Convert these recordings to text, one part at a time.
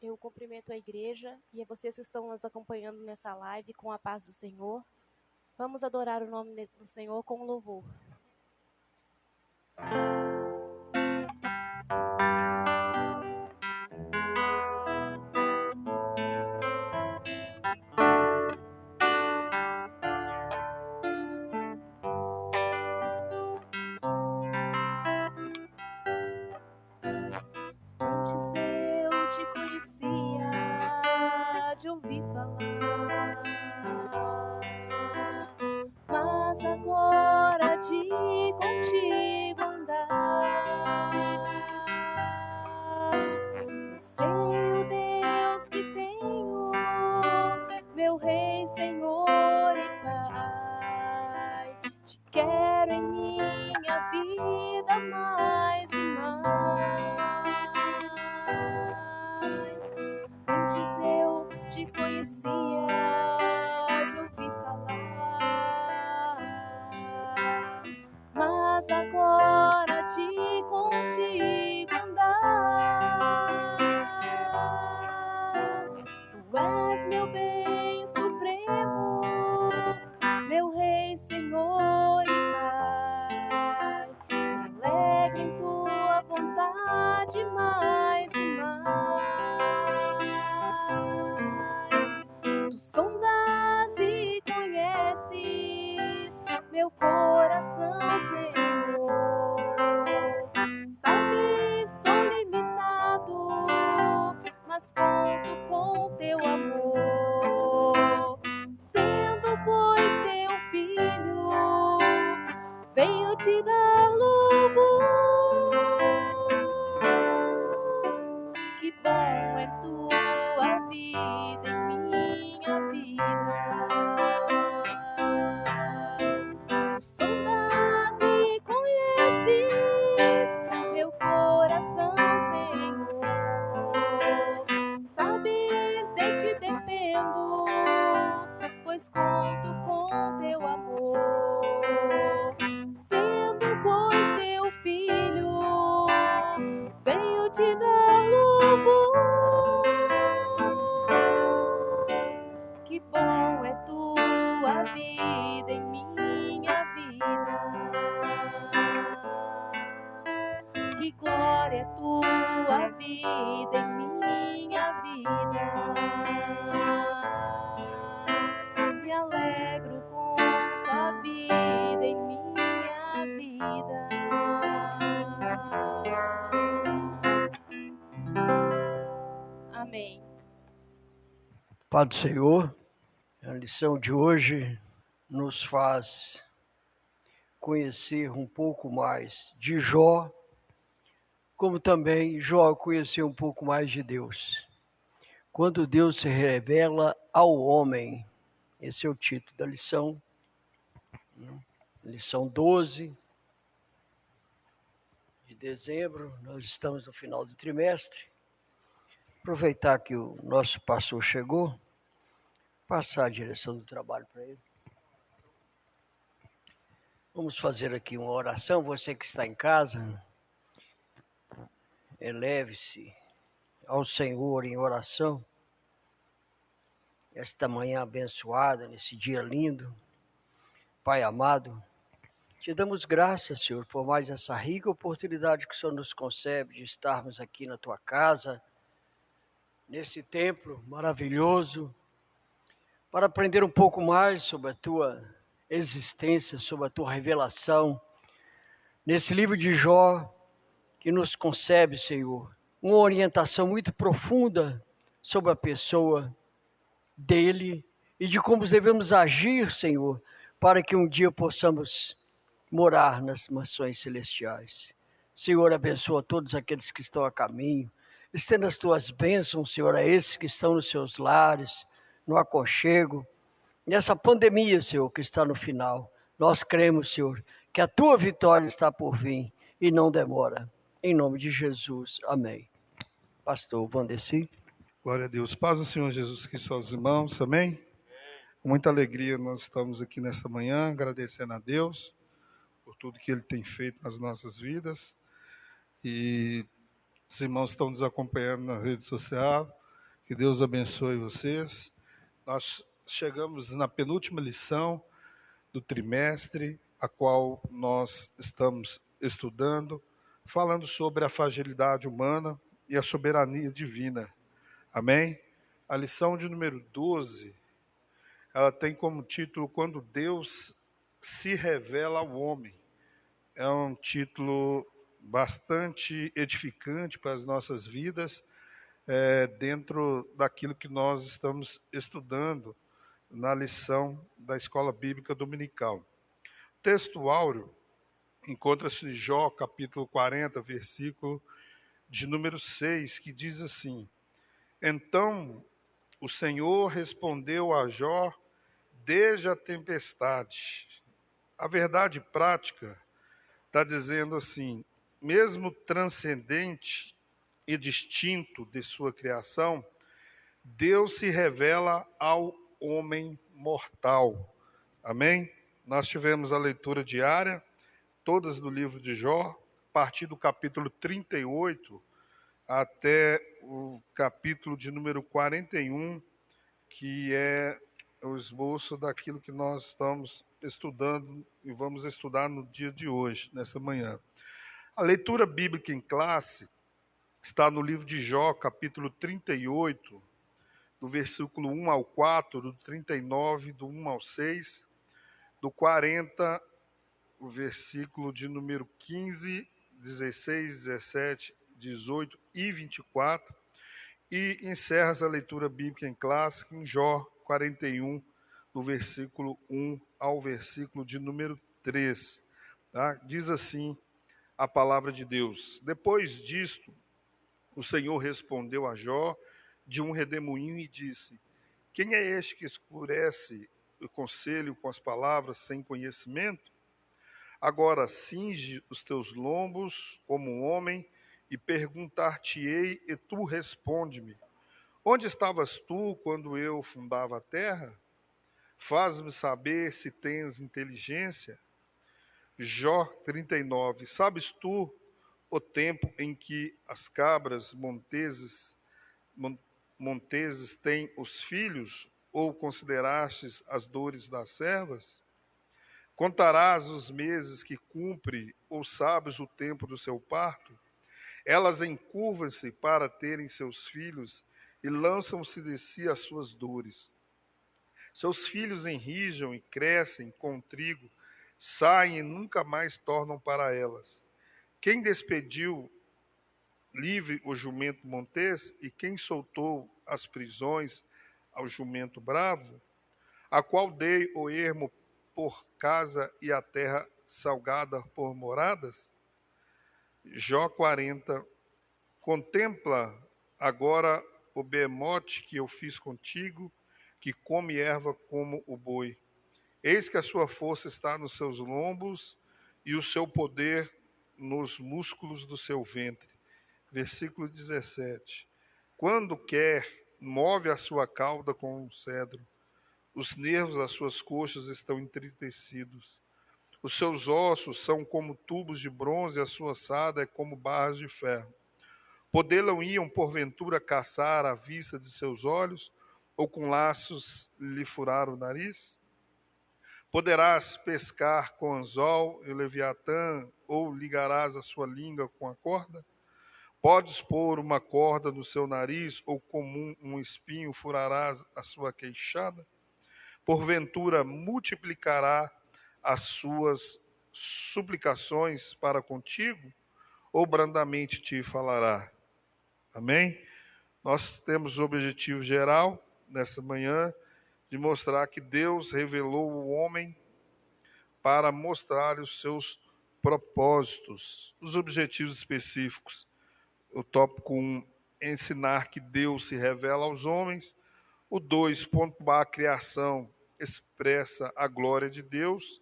Eu cumprimento a igreja e a vocês que estão nos acompanhando nessa live com a paz do Senhor. Vamos adorar o nome do Senhor com louvor. Antes eu te conhecia de ouvir falar, mas agora de contigo andar. Sei o Deus que tenho, meu Rei, Senhor e Pai. Te quero em minha vida mais e mais. Antes eu te conhecia de ouvir falar, mas agora de contigo andar. Tu és meu bem supremo, meu Rei, Senhor e Pai. Me alegro em tua vontade mais e mais. Tu sondas e conheces meu coração, Senhor. Sabes, sou limitado, mas conto com teu amor. Sendo, pois, teu filho, venho te dar louvor. Que bom é tua vida em minha vida. Tu sondas e conheces meu coração, Senhor. Sabes, de ti dependo, pois conto com teu amor. Sendo, pois, teu filho, venho te dar louvor. Que bom é tua vida em minha vida. Que glória é tua vida em minha vida. Me alegro com tua vida em minha vida. Amém. Pai do Senhor, a lição de hoje nos faz conhecer um pouco mais de Jó, como também Jó conheceu um pouco mais de Deus. Quando Deus se revela ao homem, esse é o título da lição, lição 12 de dezembro, nós estamos no final do trimestre. Aproveitar que o nosso pastor chegou, passar a direção do trabalho para ele. Vamos fazer aqui uma oração, você que está em casa, eleve-se ao Senhor em oração, esta manhã abençoada, nesse dia lindo. Pai amado, te damos graças, Senhor, por mais essa rica oportunidade que o Senhor nos concede de estarmos aqui na tua casa, nesse templo maravilhoso, para aprender um pouco mais sobre a tua existência, sobre a tua revelação, nesse livro de Jó, que nos concede, Senhor, uma orientação muito profunda sobre a pessoa dele e de como devemos agir, Senhor, para que um dia possamos morar nas mansões celestiais. Senhor, abençoa todos aqueles que estão a caminho. Estenda as tuas bênçãos, Senhor, a esses que estão nos seus lares, no aconchego, nessa pandemia, Senhor, que está no final. Nós cremos, Senhor, que a tua vitória está por vir e não demora. Em nome de Jesus, amém. Pastor Vandeci. Glória a Deus. Paz do Senhor Jesus Cristo aos irmãos, amém? Com muita alegria nós estamos aqui nesta manhã, agradecendo a Deus por tudo que Ele tem feito nas nossas vidas. E os irmãos estão nos acompanhando na rede social. Que Deus abençoe vocês. Nós chegamos na penúltima lição do trimestre, a qual nós estamos estudando, falando sobre a fragilidade humana e a soberania divina. Amém? A lição de número 12, ela tem como título Quando Deus se revela ao homem. É um título bastante edificante para as nossas vidas, dentro daquilo que nós estamos estudando na lição da Escola Bíblica Dominical. O texto áureo encontra-se em Jó, capítulo 40, versículo de número 6, que diz assim: Então o Senhor respondeu a Jó desde a tempestade. A verdade prática está dizendo assim: mesmo transcendente e distinto de sua criação, Deus se revela ao homem mortal. Amém? Nós tivemos a leitura diária, todas do livro de Jó, a partir do capítulo 38 até o capítulo de número 41, que é o esboço daquilo que nós estamos estudando e vamos estudar no dia de hoje, nessa manhã. A leitura bíblica em classe está no livro de Jó, capítulo 38, do versículo 1 ao 4, do 39, do 1 ao 6, do 40, o versículo de número 15, 16, 17, 18 e 24, e encerra essa leitura bíblica em classe em Jó 41, do versículo 1 ao versículo de número 3. Tá? Diz assim a palavra de Deus: Depois disto, o Senhor respondeu a Jó de um redemoinho e disse: Quem é este que escurece o conselho com as palavras sem conhecimento? Agora cinge os teus lombos como um homem e perguntar-te-ei, e tu responde-me. Onde estavas tu quando eu fundava a terra? Faz-me saber se tens inteligência. Jó 39. Sabes tu o tempo em que as cabras monteses têm os filhos, ou considerastes as dores das servas? Contarás os meses que cumpre, ou sabes o tempo do seu parto? Elas encurvam-se para terem seus filhos e lançam-se de si as suas dores. Seus filhos enrijam e crescem com o trigo, saem e nunca mais tornam para elas. Quem despediu livre o jumento montês, e quem soltou as prisões ao jumento bravo? A qual dei o ermo por casa e a terra salgada por moradas? Jó 40. Contempla agora o behemote que eu fiz contigo, que come erva como o boi. Eis que a sua força está nos seus lombos e o seu poder nos músculos do seu ventre. Versículo 17. Quando quer, move a sua cauda com um cedro. Os nervos das suas coxas estão entristecidos. Os seus ossos são como tubos de bronze, e a sua sada é como barras de ferro. Podê-lo-iam, porventura, caçar à vista de seus olhos, ou com laços lhe furar o nariz? Poderás pescar com anzol e leviatã, ou ligarás a sua língua com a corda? Podes pôr uma corda no seu nariz, ou como um espinho furarás a sua queixada? Porventura multiplicará as suas suplicações para contigo, ou brandamente te falará? Amém? Nós temos o objetivo geral, nessa manhã, de mostrar que Deus revelou o homem para mostrar os seus propósitos, os objetivos específicos. O tópico 1, ensinar que Deus se revela aos homens. O 2, pontuar a criação expressa a glória de Deus.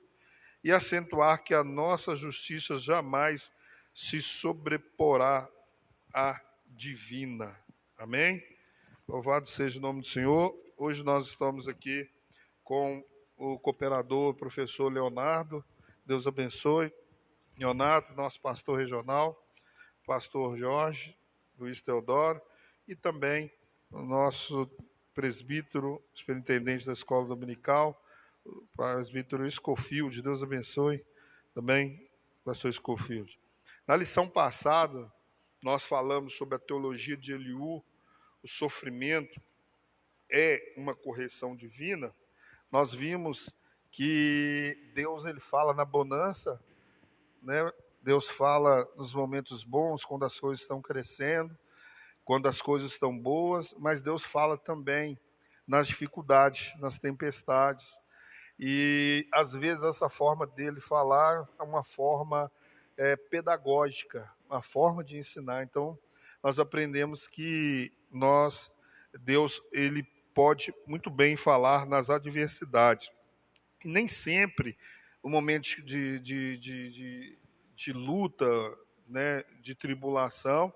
E acentuar que a nossa justiça jamais se sobreporá à divina. Amém? Louvado seja o nome do Senhor. Hoje nós estamos aqui com o cooperador, o professor Leonardo. Deus abençoe. Leonardo, nosso pastor regional, pastor Jorge, Luiz Teodoro, e também o nosso presbítero, superintendente da escola dominical, o presbítero Scofield. Deus abençoe também, pastor Scofield. Na lição passada, nós falamos sobre a teologia de Eliú, o sofrimento é uma correção divina. Nós vimos que Deus, ele fala na bonança, né? Deus fala nos momentos bons, quando as coisas estão crescendo, quando as coisas estão boas, mas Deus fala também nas dificuldades, nas tempestades. E às vezes essa forma dele falar é uma forma pedagógica, uma forma de ensinar. Então nós aprendemos que Deus, ele pode muito bem falar nas adversidades. E nem sempre o momento de luta, né, de tribulação,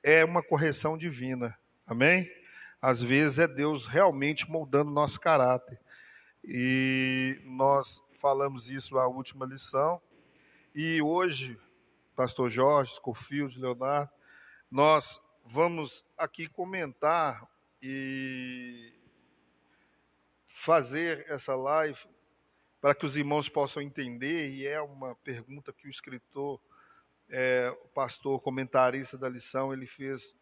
é uma correção divina. Amém? Às vezes é Deus realmente moldando nosso caráter. E nós falamos isso na última lição. E hoje, pastor Jorge, Scofield, Leonardo, nós vamos aqui comentar e fazer essa live para que os irmãos possam entender, e é uma pergunta que o escritor, o pastor comentarista da lição, ele fez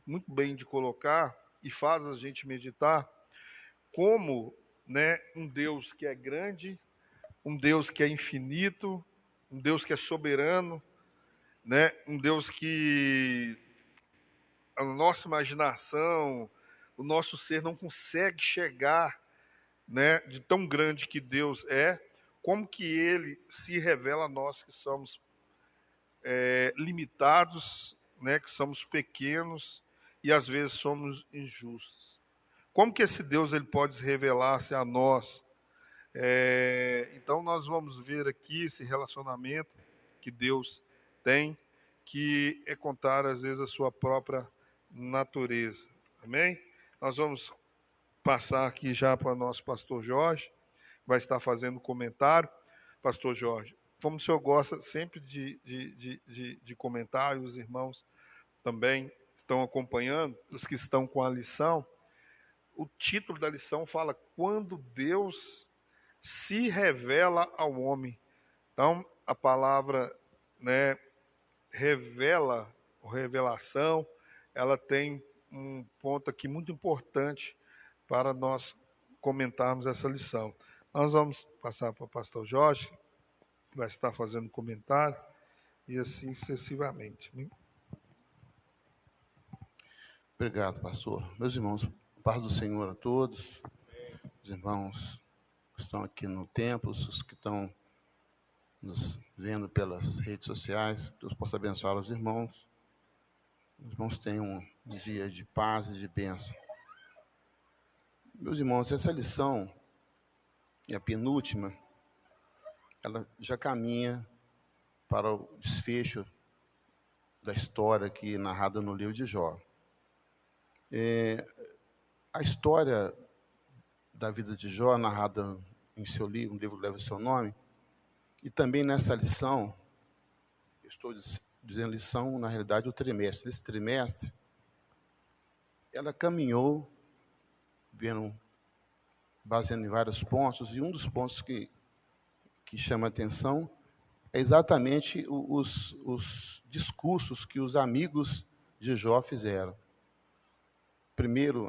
muito bem de colocar e faz a gente meditar como, né, um Deus que é grande, um Deus que é infinito, um Deus que é soberano, né, um Deus que a nossa imaginação, o nosso ser não consegue chegar, né, de tão grande que Deus é, como que ele se revela a nós que somos limitados, né, que somos pequenos e às vezes somos injustos. Como que esse Deus ele pode revelar-se a nós? Então nós vamos ver aqui esse relacionamento que Deus tem, que é contar às vezes a sua própria natureza. Amém? Nós vamos passar aqui já para o nosso pastor Jorge, vai estar fazendo comentário. Pastor Jorge, como o senhor gosta sempre de comentar, e os irmãos também estão acompanhando, os que estão com a lição, o título da lição fala quando Deus se revela ao homem. Então, a palavra, né, revela, ou revelação, ela tem um ponto aqui muito importante para nós comentarmos essa lição. Nós vamos passar para o pastor Jorge, que vai estar fazendo comentário, e assim sucessivamente. Obrigado, pastor. Meus irmãos, paz do Senhor a todos, os irmãos que estão aqui no templo, os que estão nos vendo pelas redes sociais, Deus possa abençoar os irmãos. Os irmãos tenham um dia de paz e de bênção. Meus irmãos, essa lição, a penúltima, ela já caminha para o desfecho da história aqui narrada no livro de Jó. A história da vida de Jó, narrada em seu livro, um livro que leva o seu nome, e também nessa lição, estou dizendo lição, na realidade, o trimestre. Esse trimestre, ela caminhou, baseando em vários pontos, e um dos pontos que chama a atenção é exatamente os discursos que os amigos de Jó fizeram. Primeiro,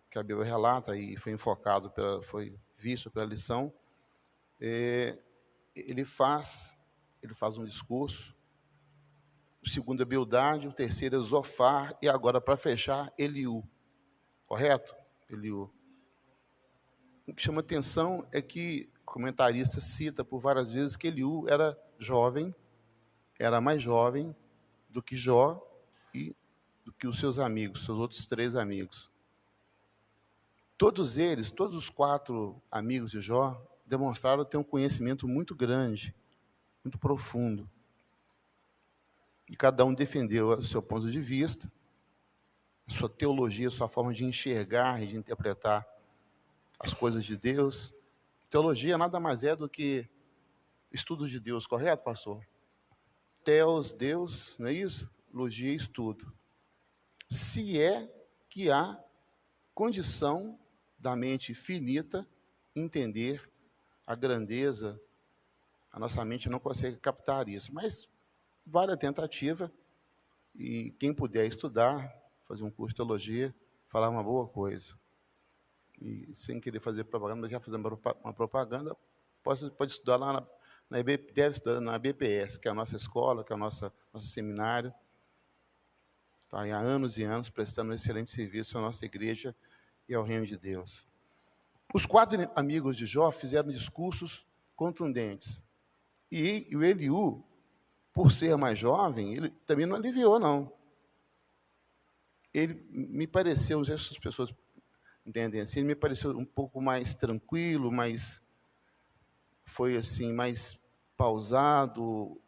que a Bíblia relata, e foi enfocado, foi visto pela lição, ele faz um discurso. O segundo é Bildade, o terceiro é Zofar, e agora, para fechar, Eliú. Correto? Eliú. O que chama atenção é que o comentarista cita por várias vezes que Eliú era jovem, era mais jovem do que Jó e do que os seus amigos, seus outros 3 amigos. Todos eles, todos os 4 amigos de Jó, demonstraram ter um conhecimento muito grande, muito profundo. E cada um defendeu o seu ponto de vista, a sua teologia, a sua forma de enxergar e de interpretar as coisas de Deus. Teologia nada mais é do que estudo de Deus, correto, pastor? Theos, Deus, não é isso? Logia, estudo. Se é que há condição da mente finita entender a grandeza. A nossa mente não consegue captar isso, mas vale a tentativa, e quem puder estudar, fazer um curso de teologia, falar uma boa coisa. E sem querer fazer propaganda, mas já fazendo uma propaganda, pode estudar lá deve estudar na BPS, que é a nossa escola, que é o nosso seminário. Está há anos e anos prestando um excelente serviço à nossa igreja e ao reino de Deus. Os 4 amigos de Jó fizeram discursos contundentes. E o Eliú, por ser mais jovem, ele também não aliviou, não. Ele me pareceu, não sei se as pessoas entendem assim, ele me pareceu um pouco mais tranquilo, foi assim, mais pausado.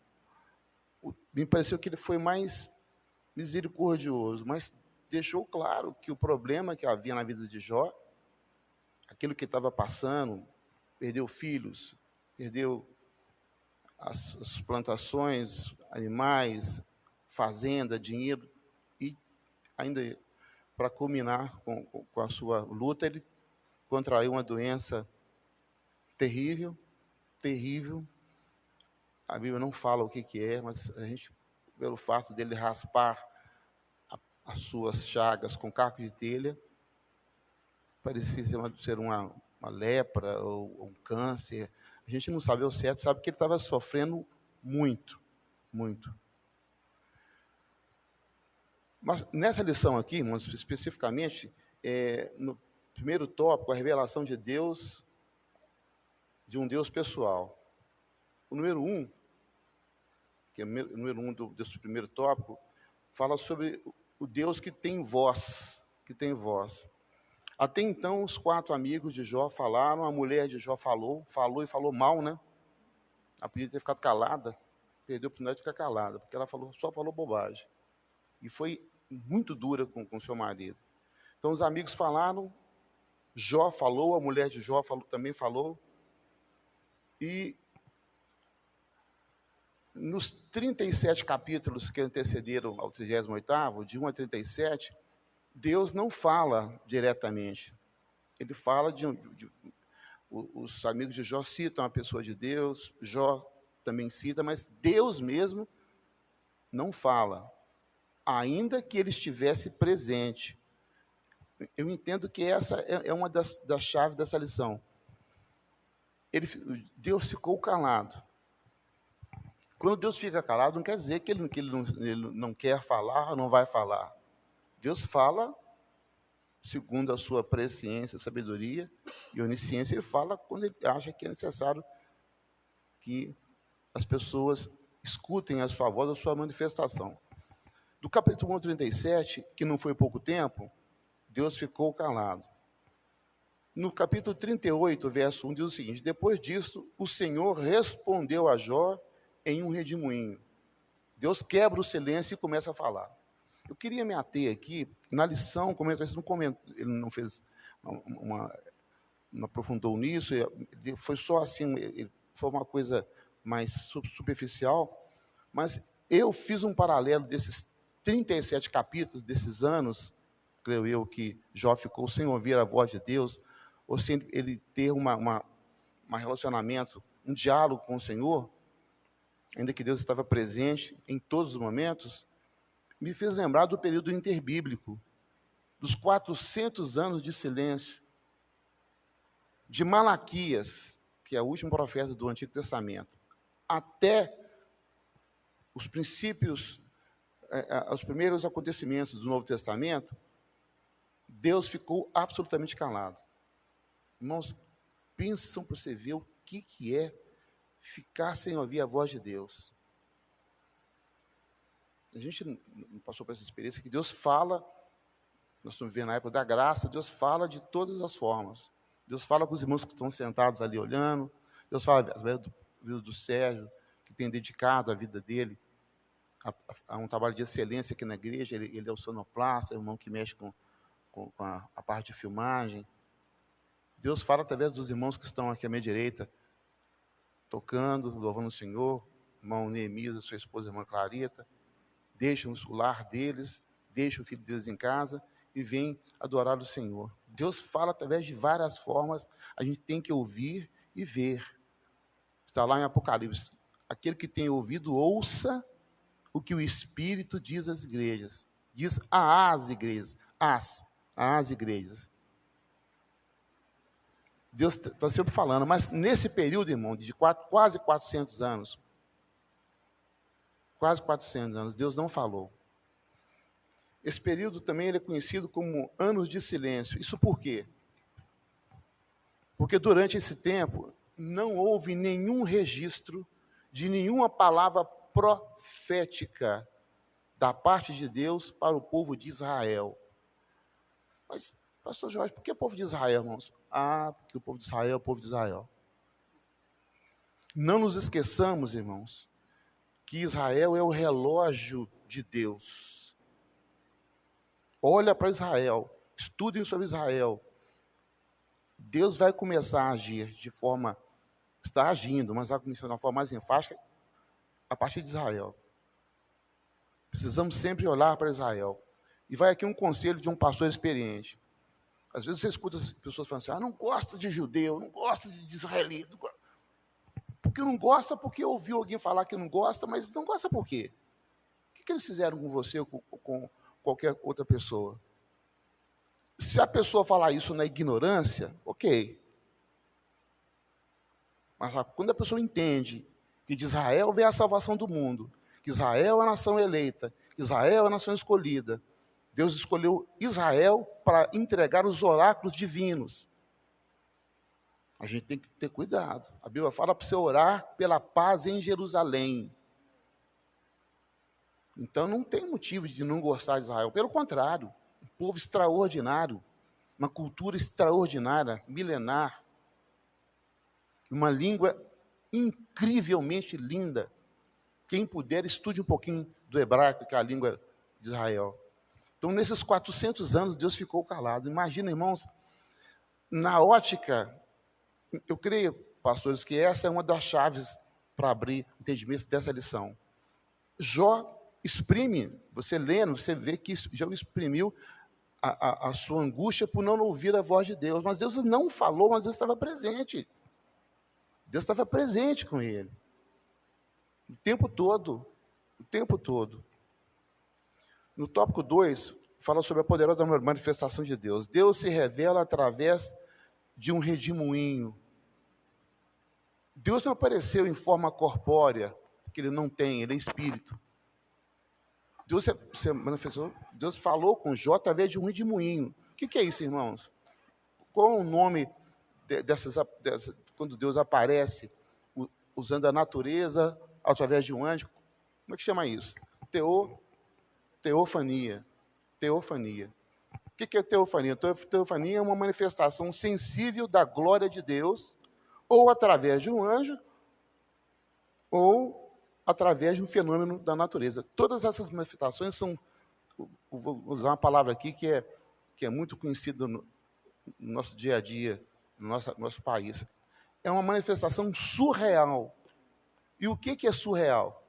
Me pareceu que ele foi mais misericordioso, mas deixou claro que o problema que havia na vida de Jó, aquilo que estava passando, perdeu filhos, perdeu as plantações, animais, fazenda, dinheiro, e ainda para culminar com a sua luta, ele contraiu uma doença terrível. A Bíblia não fala o que é, mas a gente, pelo fato dele raspar as suas chagas com caco de telha, parecia ser uma lepra ou um câncer. A gente não sabe ao certo, sabe que ele estava sofrendo muito, muito. Mas nessa lição aqui, irmãos, especificamente, no primeiro tópico, a revelação de Deus, de um Deus pessoal. O número 1, que é o número 1 desse primeiro tópico, fala sobre o Deus que tem voz, Até então, os 4 amigos de Jó falaram, a mulher de Jó falou e falou mal, né? Ela podia ter ficado calada, perdeu a oportunidade de ficar calada, porque ela só falou bobagem. E foi muito dura com seu marido. Então, os amigos falaram, Jó falou, a mulher de Jó também falou, e nos 37 capítulos que antecederam ao 38º, de 1 a 37, Deus não fala diretamente. Ele fala os amigos de Jó citam a pessoa de Deus, Jó também cita, mas Deus mesmo não fala, ainda que ele estivesse presente. Eu entendo que essa é uma das chaves dessa lição. Deus ficou calado. Quando Deus fica calado, não quer dizer que ele não quer falar, não vai falar. Deus fala segundo a sua presciência, sabedoria e onisciência. Ele fala quando ele acha que é necessário que as pessoas escutem a sua voz, a sua manifestação. Do capítulo 1 ao 37, que não foi pouco tempo, Deus ficou calado. No capítulo 38, verso 1, diz o seguinte: depois disso, o Senhor respondeu a Jó em um redemoinho. Deus quebra o silêncio e começa a falar. Eu queria me ater aqui, na lição, ele não fez não aprofundou nisso, foi só assim, foi uma coisa mais superficial, mas eu fiz um paralelo desses 37 capítulos, desses anos, creio eu, que Jó ficou sem ouvir a voz de Deus, ou sem ele ter um relacionamento, um diálogo com o Senhor, ainda que Deus estava presente em todos os momentos, me fez lembrar do período interbíblico, dos 400 anos de silêncio, de Malaquias, que é o último profeta do Antigo Testamento, até os princípios, os primeiros acontecimentos do Novo Testamento, Deus ficou absolutamente calado. Irmãos, pensam para você ver o que é ficar sem ouvir a voz de Deus. A gente não passou por essa experiência que Deus fala, nós estamos vivendo na época da graça, Deus fala de todas as formas. Deus fala com os irmãos que estão sentados ali olhando, Deus fala através do Sérgio, que tem dedicado a vida dele a um trabalho de excelência aqui na igreja. Ele é o sonoplasta, é o irmão que mexe com a parte de filmagem. Deus fala através dos irmãos que estão aqui à minha direita, tocando, louvando o Senhor, irmão Neemias, sua esposa, irmã Clarita, deixam o lar deles, deixam o filho deles em casa e vêm adorar o Senhor. Deus fala através de várias formas, a gente tem que ouvir e ver. Está lá em Apocalipse. Aquele que tem ouvido, ouça o que o Espírito diz às igrejas. Diz às igrejas. Às igrejas. Deus está sempre falando, mas nesse período, irmão, de quase 400 anos, Deus não falou. Esse período também ele é conhecido como anos de silêncio. Isso por quê? Porque durante esse tempo não houve nenhum registro de nenhuma palavra profética da parte de Deus para o povo de Israel. Mas, pastor Jorge, por que o povo de Israel, irmãos? Porque o povo de Israel é o povo de Israel. Não nos esqueçamos, irmãos, que Israel é o relógio de Deus. Olha para Israel, estudem sobre Israel. Deus vai começar a agir de forma, está agindo, mas vai começar de uma forma mais enfática a partir de Israel. Precisamos sempre olhar para Israel. E vai aqui um conselho de um pastor experiente. Às vezes você escuta as pessoas falando assim, não gosta de judeu, não gosta de israelita. Porque não gosta, porque ouviu alguém falar que não gosta, mas não gosta por quê? O que eles fizeram com você ou com qualquer outra pessoa? Se a pessoa falar isso na ignorância, ok. Mas quando a pessoa entende que de Israel vem a salvação do mundo, que Israel é a nação eleita, que Israel é a nação escolhida, Deus escolheu Israel para entregar os oráculos divinos. A gente tem que ter cuidado. A Bíblia fala para você orar pela paz em Jerusalém. Então não tem motivo de não gostar de Israel. Pelo contrário, um povo extraordinário, uma cultura extraordinária, milenar, uma língua incrivelmente linda. Quem puder, estude um pouquinho do hebraico, que é a língua de Israel. Então, nesses 400 anos, Deus ficou calado. Imagina, irmãos, na ótica, eu creio, pastores, que essa é uma das chaves para abrir o entendimento dessa lição. Jó exprime, você lendo, você vê que Jó exprimiu a sua angústia por não ouvir a voz de Deus. Mas Deus não falou, mas Deus estava presente. Deus estava presente com ele. O tempo todo. O tempo todo. No tópico 2, fala sobre a poderosa manifestação de Deus. Deus se revela através de um redemoinho. Deus não apareceu em forma corpórea, porque ele não tem, ele é espírito. Deus se manifestou, Deus falou com Jó através de um redemoinho. O que é isso, irmãos? Qual é o nome dessas quando Deus aparece usando a natureza através de um anjo? Como é que chama isso? Teofania. Teofania. O que é teofania? Teofania é uma manifestação sensível da glória de Deus, ou através de um anjo, ou através de um fenômeno da natureza. Todas essas manifestações são, vou usar uma palavra aqui que é muito conhecida no nosso dia a dia, no nosso país. É uma manifestação surreal. E o que é surreal?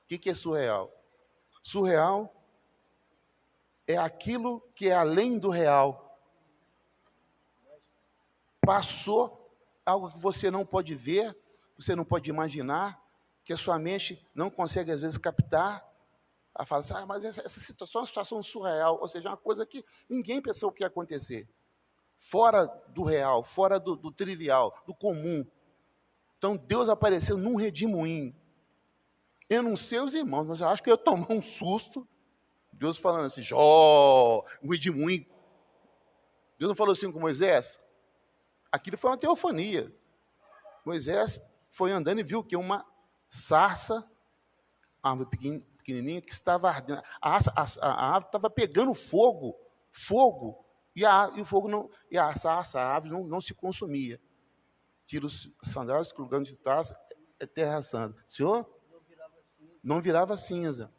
O que é surreal? Surreal é aquilo que é além do real. Passou algo que você não pode ver, você não pode imaginar, que a sua mente não consegue, às vezes, captar. Ela fala assim, mas essa situação é uma situação surreal, ou seja, uma coisa que ninguém pensou que ia acontecer. Fora do real, fora do trivial, do comum. Então, Deus apareceu num redemoinho. Eu não sei os irmãos, mas eu acho que eu ia tomar um susto. Deus falando assim, Jó, um redemoinho. Deus não falou assim com Moisés? Aquilo foi uma teofania. Moisés foi andando e viu que uma sarça, árvore pequenininha, que estava ardendo. A árvore estava pegando fogo, e o fogo não, e a sarça, a árvore não se consumia. Tira os sandálios, colocando de taça, é terra santa. Senhor? Não virava cinza.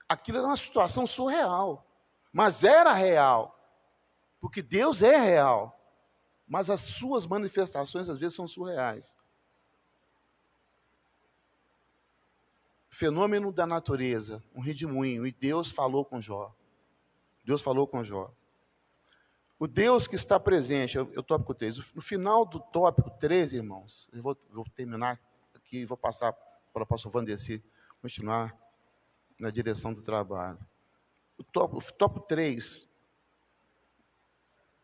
Aquilo era uma situação surreal, mas era real, porque Deus é real, mas as suas manifestações às vezes são surreais. Fenômeno da natureza, um redemoinho, e Deus falou com Jó. Deus falou com Jó. O Deus que está presente, é o tópico 3. No final do tópico 3, irmãos, eu vou terminar aqui e vou passar para o pastor Vandeci continuar na direção do trabalho. O tópico 3,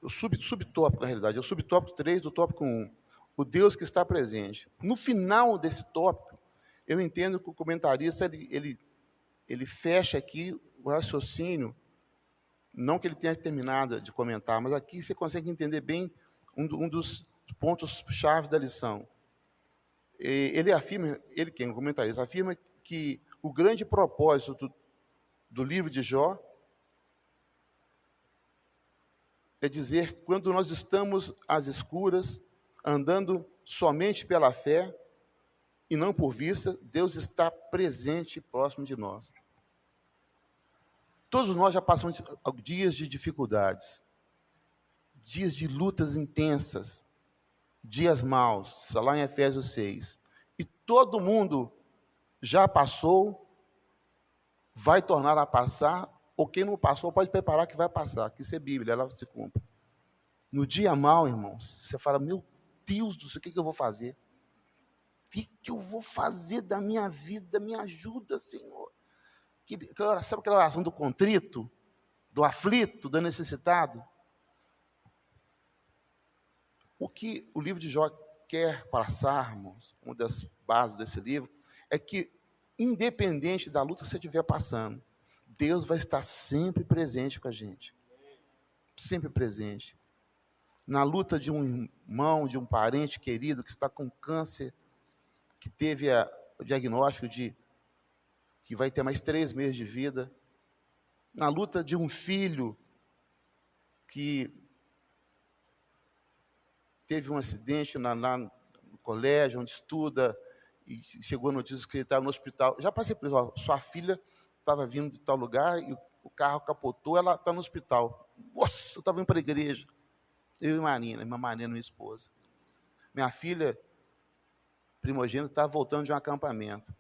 o subtópico, na realidade, é o subtópico 3 do tópico 1. O Deus que está presente. No final desse tópico, eu entendo que o comentarista ele fecha aqui o raciocínio, não que ele tenha terminado de comentar, mas aqui você consegue entender bem um dos pontos-chave da lição. Ele afirma, o comentarista, afirma que o grande propósito do livro de Jó é dizer que quando nós estamos às escuras, andando somente pela fé e não por vista, Deus está presente e próximo de nós. Todos nós já passamos dias de dificuldades, dias de lutas intensas, dias maus, está lá em Efésios 6. E todo mundo já passou, vai tornar a passar, ou quem não passou pode preparar que vai passar, que isso é Bíblia, ela se cumpre. No dia mau, irmãos, você fala, meu Deus do céu, o que eu vou fazer? O que eu vou fazer da minha vida? Me ajuda, Senhor. Sabe aquela oração do contrito, do aflito, do necessitado? O que o livro de Jó quer passar, irmãos, uma das bases desse livro, é que, independente da luta que você estiver passando, Deus vai estar sempre presente com a gente. Sempre presente. Na luta de um irmão, de um parente querido que está com câncer, que teve o diagnóstico de que vai ter mais 3 meses de vida. Na luta de um filho que teve um acidente lá no colégio, onde estuda, e chegou a notícia que ele estava no hospital. Já passei por isso, sua filha estava vindo de tal lugar e o carro capotou, ela está no hospital. Nossa, eu estava indo para a igreja. Eu e Marina, minha esposa. Minha filha primogênita estava voltando de um acampamento.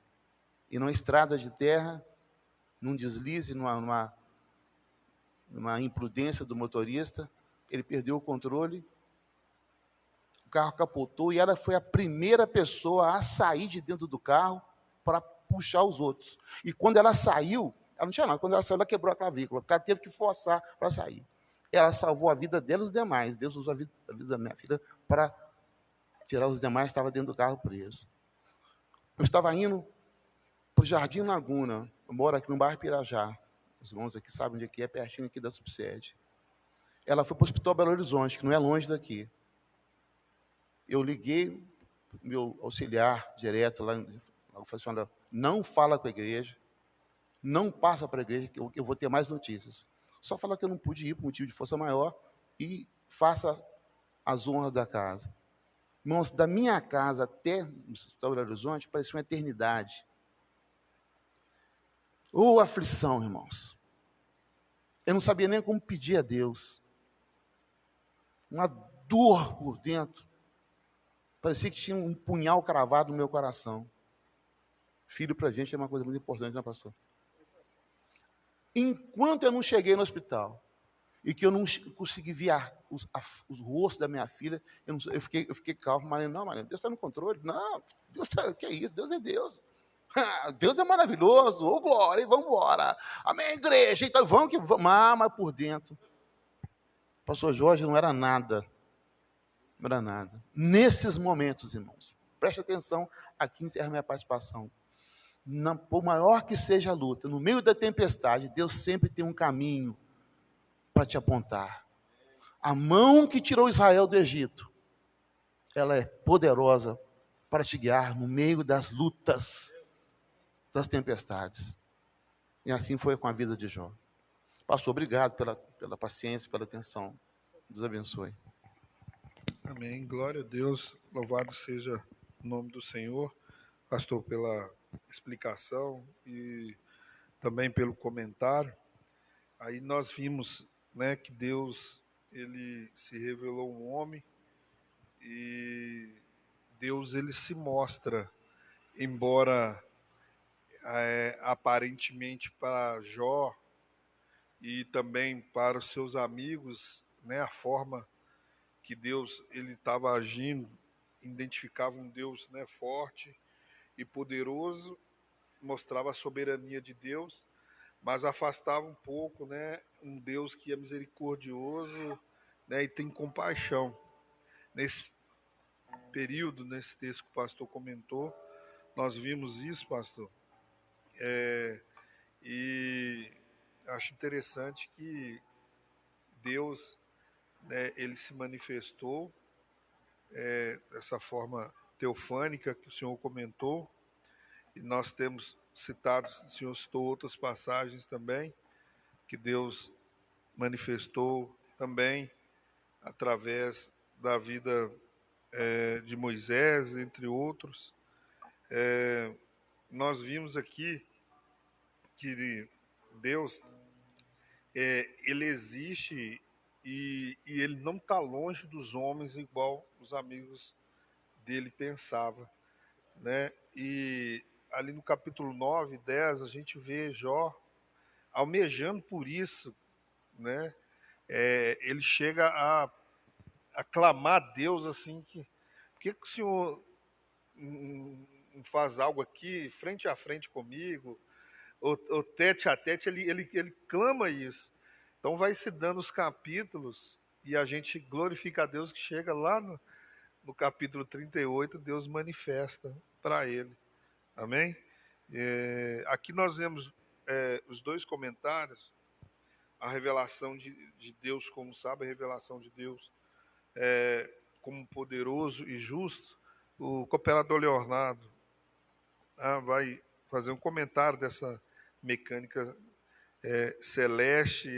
E numa estrada de terra, num deslize, numa imprudência do motorista, ele perdeu o controle, o carro capotou e ela foi a primeira pessoa a sair de dentro do carro para puxar os outros. E quando ela saiu, ela não tinha nada, quando ela saiu, ela quebrou a clavícula, o cara teve que forçar para sair. Ela salvou a vida dela e os demais. Deus usou a vida da minha filha para tirar os demais que estavam dentro do carro preso. Eu estava indo para o Jardim Laguna, eu moro aqui no bairro Pirajá, os irmãos aqui sabem onde é que é, pertinho aqui da subsede. Ela foi para o Hospital Belo Horizonte, que não é longe daqui. Eu liguei para o meu auxiliar direto lá, eu falei assim, olha, não fala com a igreja, não passa para a igreja, que eu vou ter mais notícias. Só fala que eu não pude ir por motivo de força maior e faça as honras da casa. Irmãos, da minha casa até o Hospital Belo Horizonte, parecia uma eternidade. Ô aflição, irmãos. Eu não sabia nem como pedir a Deus. Uma dor por dentro. Parecia que tinha um punhal cravado no meu coração. Filho para a gente é uma coisa muito importante, né, pastor? Enquanto eu não cheguei no hospital, e que eu não consegui ver os rostos da minha filha, eu fiquei calmo. Marina, não, Marina, Deus está no controle. Não, Deus que é isso? Deus é Deus. Deus é maravilhoso, ô glória, vamos embora. Amém, igreja, então vamos que vamos. Mas por dentro, pastor Jorge não era nada. Não era nada. Nesses momentos, irmãos, preste atenção, aqui encerra minha participação. Por maior que seja a luta, no meio da tempestade, Deus sempre tem um caminho para te apontar. A mão que tirou Israel do Egito, ela é poderosa para te guiar no meio das lutas, das tempestades. E assim foi com a vida de Jó. Pastor, obrigado pela paciência, pela atenção. Deus abençoe. Amém. Glória a Deus. Louvado seja o nome do Senhor. Pastor, pela explicação e também pelo comentário. Aí nós vimos, né, que Deus, ele se revelou um homem e Deus, ele se mostra, embora aparentemente para Jó e também para os seus amigos, né, a forma que Deus ele estava agindo, identificava um Deus, né, forte e poderoso, mostrava a soberania de Deus, mas afastava um pouco, né, um Deus que é misericordioso, né, e tem compaixão. Nesse período, nesse texto que o pastor comentou, nós vimos isso, pastor, e acho interessante que Deus, né, ele se manifestou dessa forma teofânica que o senhor comentou, e nós temos citado, o senhor citou outras passagens também, que Deus manifestou também através da vida de Moisés, entre outros. Nós vimos aqui que Deus, ele existe e ele não está longe dos homens igual os amigos dele pensavam, né? E ali no capítulo 9, 10, a gente vê Jó almejando por isso, né? Ele chega a clamar a Deus assim, por que o Senhor não faz algo aqui, frente a frente comigo, ou tete a tete, ele clama isso. Então vai se dando os capítulos e a gente glorifica a Deus, que chega lá no capítulo 38, Deus manifesta para ele. Amém? Aqui nós vemos os dois comentários, a revelação de Deus como sábio, a revelação de Deus como poderoso e justo. O cooperador Leonardo vai fazer um comentário dessa mecânica celeste,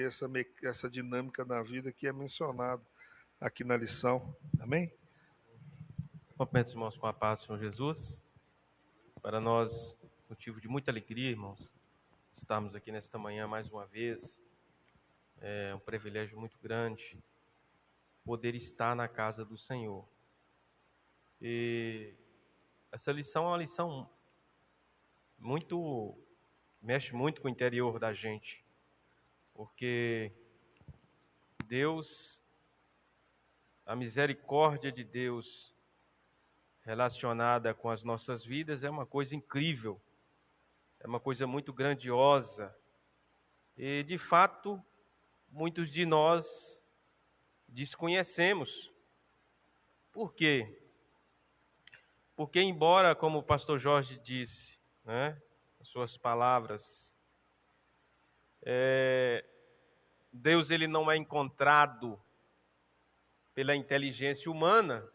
essa dinâmica da vida que é mencionado aqui na lição. Amém? Cumprimento os irmãos com a paz do Senhor Jesus. Para nós, motivo de muita alegria, irmãos, estarmos aqui nesta manhã mais uma vez. É um privilégio muito grande poder estar na casa do Senhor. E essa lição é uma lição mexe muito com o interior da gente, porque Deus, a misericórdia de Deus relacionada com as nossas vidas é uma coisa incrível, é uma coisa muito grandiosa, e de fato muitos de nós desconhecemos. Por quê? Porque embora, como o pastor Jorge disse, né, as suas palavras, Deus ele não é encontrado pela inteligência humana,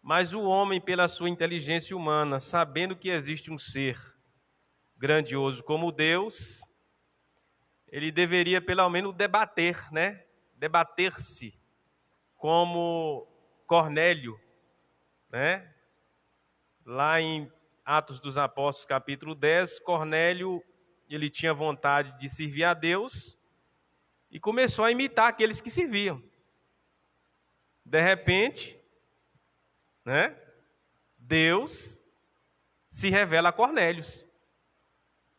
mas o homem pela sua inteligência humana, sabendo que existe um ser grandioso como Deus, ele deveria pelo menos debater, né? Debater-se como Cornélio, né? Lá em Atos dos Apóstolos, capítulo 10, Cornélio, ele tinha vontade de servir a Deus e começou a imitar aqueles que serviam. De repente, né, Deus se revela a Cornélio.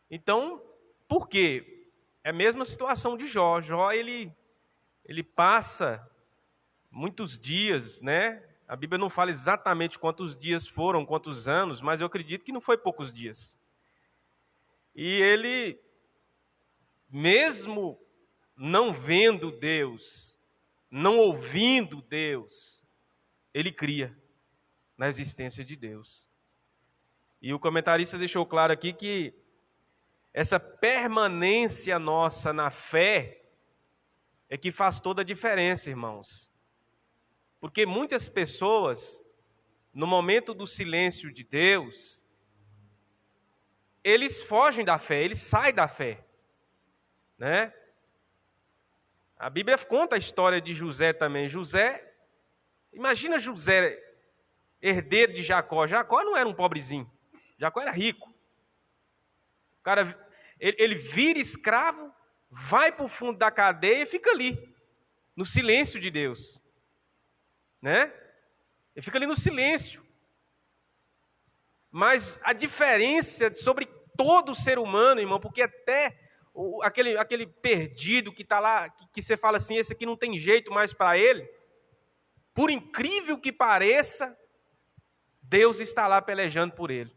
Então, por quê? É a mesma situação de Jó. Jó, ele passa muitos dias, né? A Bíblia não fala exatamente quantos dias foram, quantos anos, mas eu acredito que não foi poucos dias. E ele, mesmo não vendo Deus, não ouvindo Deus, ele cria na existência de Deus. E o comentarista deixou claro aqui que essa permanência nossa na fé é que faz toda a diferença, irmãos. Porque muitas pessoas, no momento do silêncio de Deus, eles fogem da fé, eles saem da fé, né? A Bíblia conta a história de José também. Imagina José, herdeiro de Jacó. Jacó não era um pobrezinho, Jacó era rico. O cara, ele vira escravo, vai para o fundo da cadeia e fica ali, no silêncio de Deus. Né? Ele fica ali no silêncio. Mas a diferença sobre todo ser humano, irmão, porque até aquele perdido que está lá, que você fala assim, esse aqui não tem jeito mais para ele. Por incrível que pareça, Deus está lá pelejando por ele.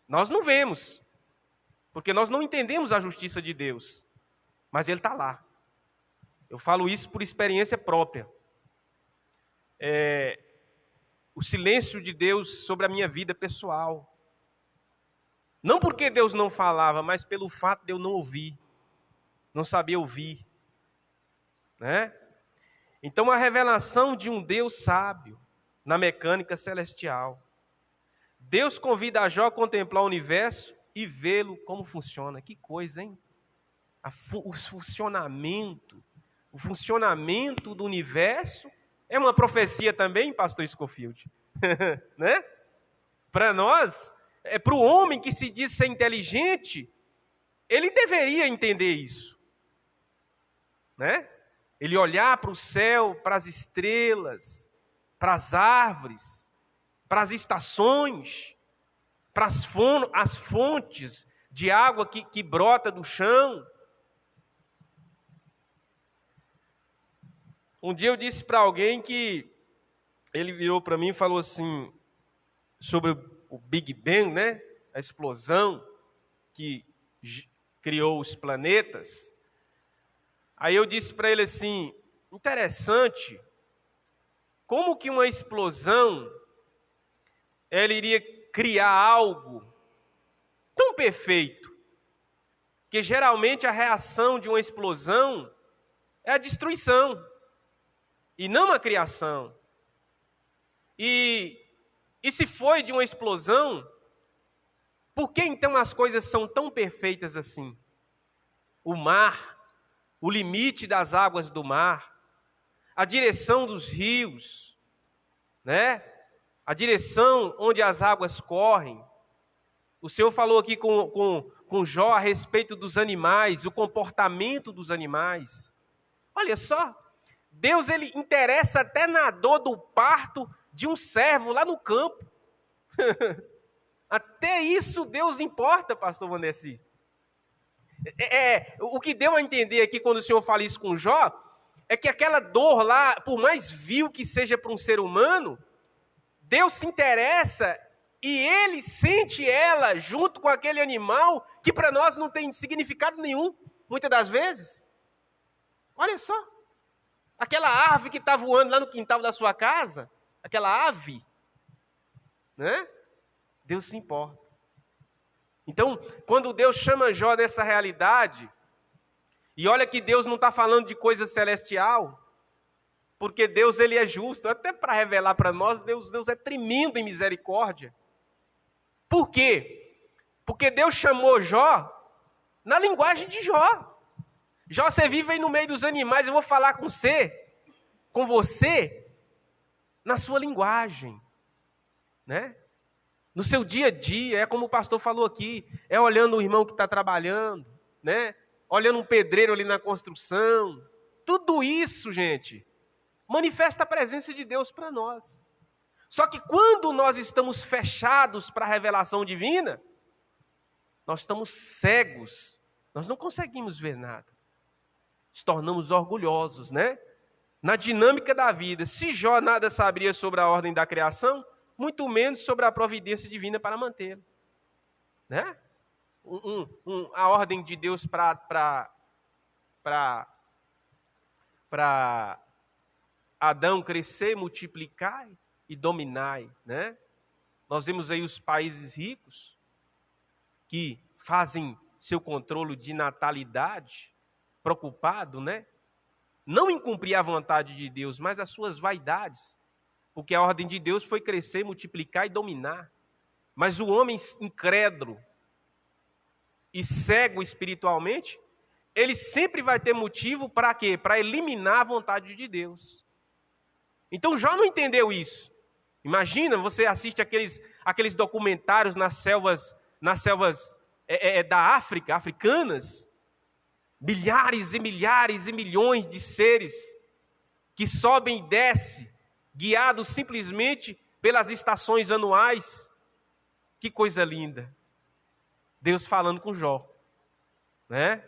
Nós não vemos, porque nós não entendemos a justiça de Deus, mas Ele está lá. Eu falo isso por experiência própria. O silêncio de Deus sobre a minha vida pessoal. Não porque Deus não falava, mas pelo fato de eu não ouvir, não saber ouvir, né? Então, a revelação de um Deus sábio na mecânica celestial. Deus convida a Jó a contemplar o universo e vê-lo como funciona. Que coisa, hein? O funcionamento do universo é uma profecia também, pastor Scofield, né? Para nós, para o homem que se diz ser inteligente, ele deveria entender isso, né? Ele olhar para o céu, para as estrelas, para as árvores, para as estações, para as fontes de água que brota do chão. Um dia eu disse para alguém que ele virou para mim e falou assim, sobre o Big Bang, né? A explosão que criou os planetas. Aí eu disse para ele assim, interessante, como que uma explosão, ela iria criar algo tão perfeito, que geralmente a reação de uma explosão é a destruição, e não a criação. E se foi de uma explosão, por que então as coisas são tão perfeitas assim? O mar, o limite das águas do mar, a direção dos rios, né? A direção onde as águas correm. O Senhor falou aqui com Jó a respeito dos animais, o comportamento dos animais. Olha só, Deus ele interessa até na dor do parto de um servo lá no campo. Até isso Deus importa, pastor Vandercy. O que deu a entender aqui quando o Senhor fala isso com Jó, é que aquela dor lá, por mais vil que seja para um ser humano, Deus se interessa e Ele sente ela junto com aquele animal que para nós não tem significado nenhum, muitas das vezes. Olha só, aquela ave que está voando lá no quintal da sua casa, aquela ave, né? Deus se importa. Então, quando Deus chama Jó dessa realidade, e olha que Deus não está falando de coisa celestial, porque Deus ele é justo, até para revelar para nós, Deus é tremendo em misericórdia. Por quê? Porque Deus chamou Jó na linguagem de Jó. Jó, você vive aí no meio dos animais, eu vou falar com você, na sua linguagem, né? No seu dia a dia, é como o pastor falou aqui, é olhando o irmão que está trabalhando, né? Olhando um pedreiro ali na construção. Tudo isso, gente, manifesta a presença de Deus para nós. Só que quando nós estamos fechados para a revelação divina, nós estamos cegos, nós não conseguimos ver nada. Nos tornamos orgulhosos, né? Na dinâmica da vida, se Jó nada sabia sobre a ordem da criação, muito menos sobre a providência divina para mantê-lo, né? A ordem de Deus para Adão crescer, multiplicar e dominar, né? Nós vemos aí os países ricos que fazem seu controle de natalidade preocupado, né? Não em cumprir a vontade de Deus, mas as suas vaidades. Porque a ordem de Deus foi crescer, multiplicar e dominar. Mas o homem incrédulo e cego espiritualmente, ele sempre vai ter motivo para quê? Para eliminar a vontade de Deus. Então Jó não entendeu isso. Imagina, você assiste aqueles documentários nas selvas da África, africanas, milhares e milhares e milhões de seres que sobem e descem, guiados simplesmente pelas estações anuais. Que coisa linda. Deus falando com Jó, né?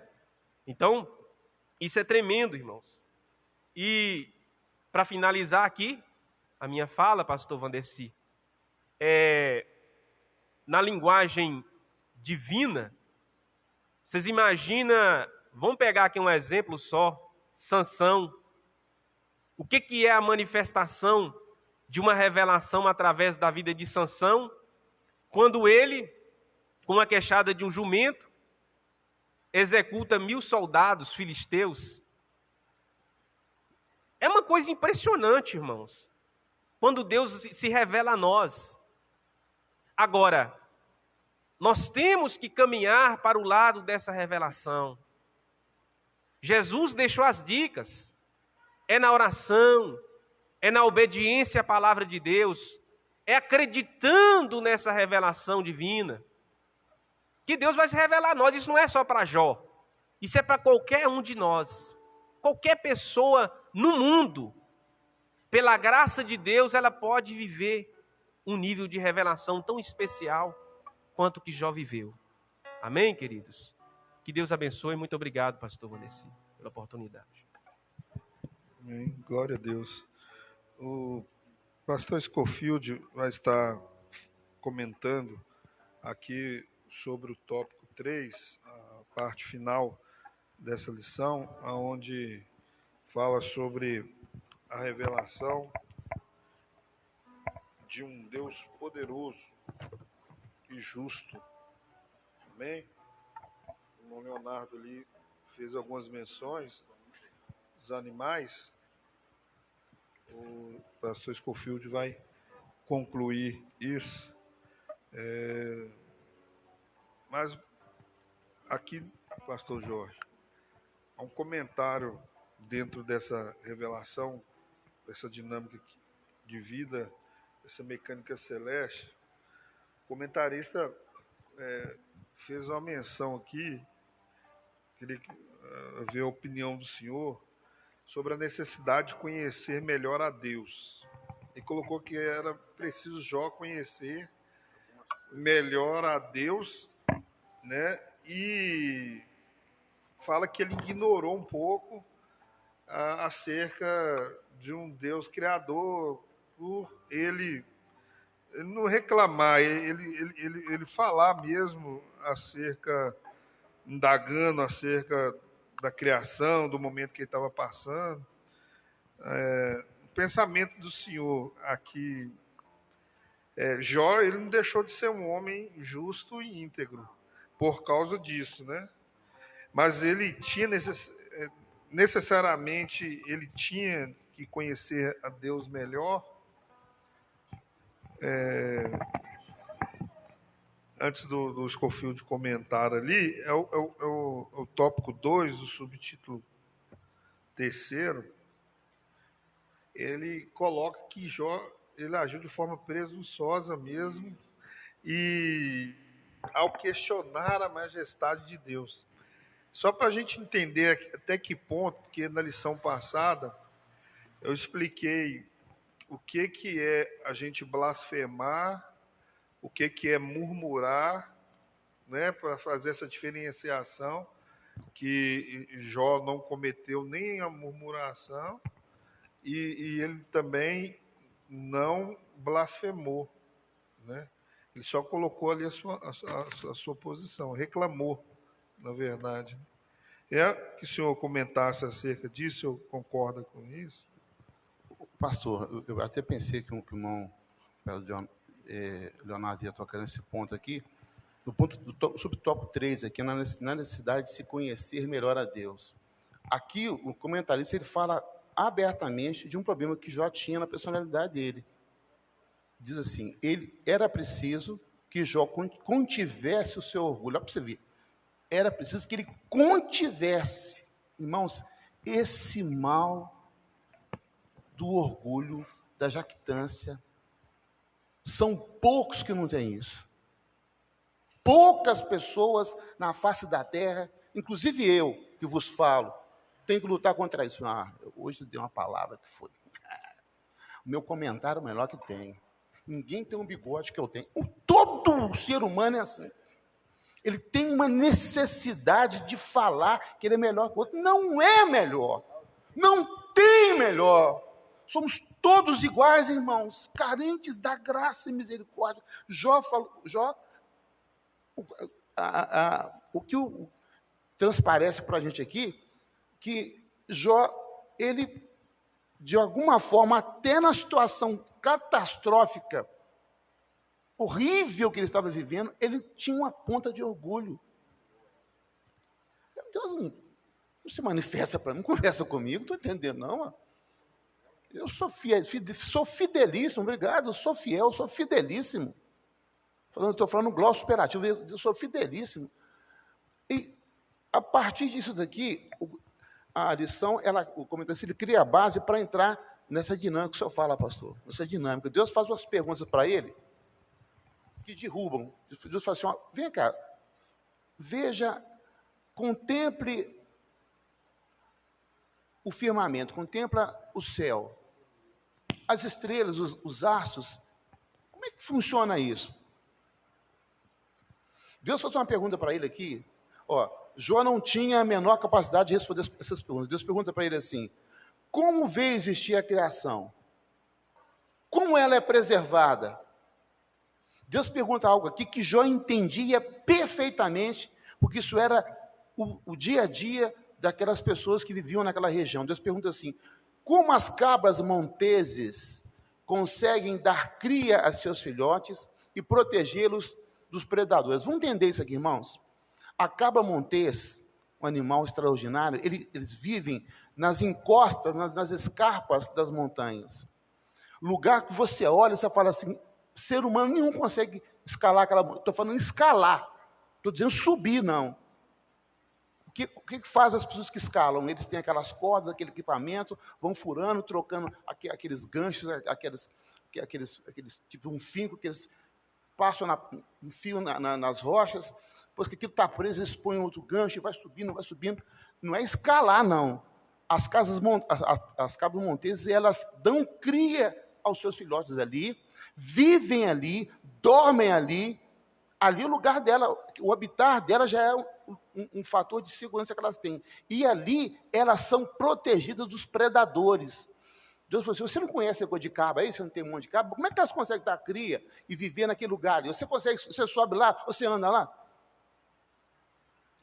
Então, isso é tremendo, irmãos. E, para finalizar aqui, a minha fala, pastor Vandeci, na linguagem divina, vocês imaginam, vamos pegar aqui um exemplo só, Sansão. O que é a manifestação de uma revelação através da vida de Sansão? Quando ele, com a queixada de um jumento, executa 1000 soldados filisteus. É uma coisa impressionante, irmãos, quando Deus se revela a nós. Agora, nós temos que caminhar para o lado dessa revelação. Jesus deixou as dicas. É na oração, é na obediência à palavra de Deus, é acreditando nessa revelação divina, que Deus vai se revelar a nós. Isso não é só para Jó, isso é para qualquer um de nós. Qualquer pessoa no mundo, pela graça de Deus, ela pode viver um nível de revelação tão especial quanto que Jó viveu. Amém, queridos? Que Deus abençoe. Muito obrigado, pastor Vandeci, pela oportunidade. Amém. Glória a Deus. O pastor Scofield vai estar comentando aqui sobre o tópico 3, a parte final dessa lição, onde fala sobre a revelação de um Deus poderoso e justo. Amém? O irmão Leonardo ali fez algumas menções dos animais. O pastor Scofield vai concluir isso. Mas aqui, pastor Jorge, há um comentário dentro dessa revelação, dessa dinâmica de vida, dessa mecânica celeste. O comentarista fez uma menção aqui, queria ver a opinião do senhor sobre a necessidade de conhecer melhor a Deus. Ele colocou que era preciso Jó conhecer melhor a Deus, né? E fala que ele ignorou um pouco acerca de um Deus criador, por ele não reclamar, ele falar mesmo acerca, indagando acerca da criação, do momento que ele estava passando. O pensamento do Senhor aqui, Jó, ele não deixou de ser um homem justo e íntegro por causa disso, né? Mas ele tinha necessariamente ele tinha que conhecer a Deus melhor. Antes do Scofield comentar ali, é o tópico 2, o subtítulo 3º, ele coloca que Jó, ele agiu de forma presunçosa mesmo, e ao questionar a majestade de Deus. Só para a gente entender até que ponto, porque na lição passada eu expliquei o que é a gente blasfemar, o que é murmurar, né, para fazer essa diferenciação, que Jó não cometeu nem a murmuração, e ele também não blasfemou, né? Ele só colocou ali a sua posição, reclamou, na verdade. Que o senhor comentasse acerca disso, o senhor concorda com isso? Pastor, eu até pensei que o irmão Leonardo ia tocar nesse ponto aqui, no ponto do subtópico 3, aqui, na necessidade de se conhecer melhor a Deus. Aqui, o comentarista ele fala abertamente de um problema que Jó tinha na personalidade dele. Diz assim, era preciso que Jó contivesse o seu orgulho. Olha para você ver. Era preciso que ele contivesse. Irmãos, esse mal do orgulho, da jactância, são poucos que não têm isso. Poucas pessoas na face da terra, inclusive eu, que vos falo, tenho que lutar contra isso. Hoje eu dei uma palavra que foi. O meu comentário é o melhor que tem. Ninguém tem um bigode que eu tenho. Todo ser humano é assim. Ele tem uma necessidade de falar que ele é melhor que o outro. Não é melhor. Não tem melhor. Somos todos iguais, irmãos, carentes da graça e misericórdia. O que transparece para a gente aqui, que Jó, ele, de alguma forma, até na situação catastrófica, horrível que ele estava vivendo, ele tinha uma ponta de orgulho. Deus não se manifesta para mim, não conversa comigo, não estou entendendo, não. Eu sou fidelíssimo, obrigado, eu sou fiel, sou fidelíssimo. Estou falando glossa superativo, eu sou fidelíssimo. E a partir disso daqui, a lição, o comentarista, ele cria a base para entrar nessa dinâmica que o senhor fala, pastor, nessa dinâmica. Deus faz umas perguntas para ele, que derrubam. Deus fala assim, ó, vem cá, veja, contemple o firmamento, contempla o céu, as estrelas, os astros. Como é que funciona isso? Deus faz uma pergunta para ele aqui, ó, Jó não tinha a menor capacidade de responder essas perguntas. Deus pergunta para ele assim, como vê existir a criação? Como ela é preservada? Deus pergunta algo aqui que Jó entendia perfeitamente, porque isso era o dia a dia daquelas pessoas que viviam naquela região. Deus pergunta assim, como as cabras monteses conseguem dar cria a seus filhotes e protegê-los dos predadores? Vamos entender isso aqui, irmãos? A cabra montês, um animal extraordinário, eles vivem nas encostas, nas escarpas das montanhas. Lugar que você olha e você fala assim, ser humano nenhum consegue escalar aquela montanha. Estou falando escalar, estou dizendo subir, não. O que faz as pessoas que escalam? Eles têm aquelas cordas, aquele equipamento, vão furando, trocando aqueles ganchos, aqueles tipo um finco que eles passam um fio nas rochas, depois que aquilo está preso, eles põem outro gancho e vai subindo. Não é escalar, não. As cabras monteses, elas dão cria aos seus filhotes ali, vivem ali, dormem ali. Ali o lugar dela, o habitar dela já é um fator de segurança que elas têm. E ali elas são protegidas dos predadores. Deus falou assim, você não conhece a coisa de cabra aí? Você não tem um monte de cabra? Como é que elas conseguem dar cria e viver naquele lugar ali? Você sobe lá, você anda lá?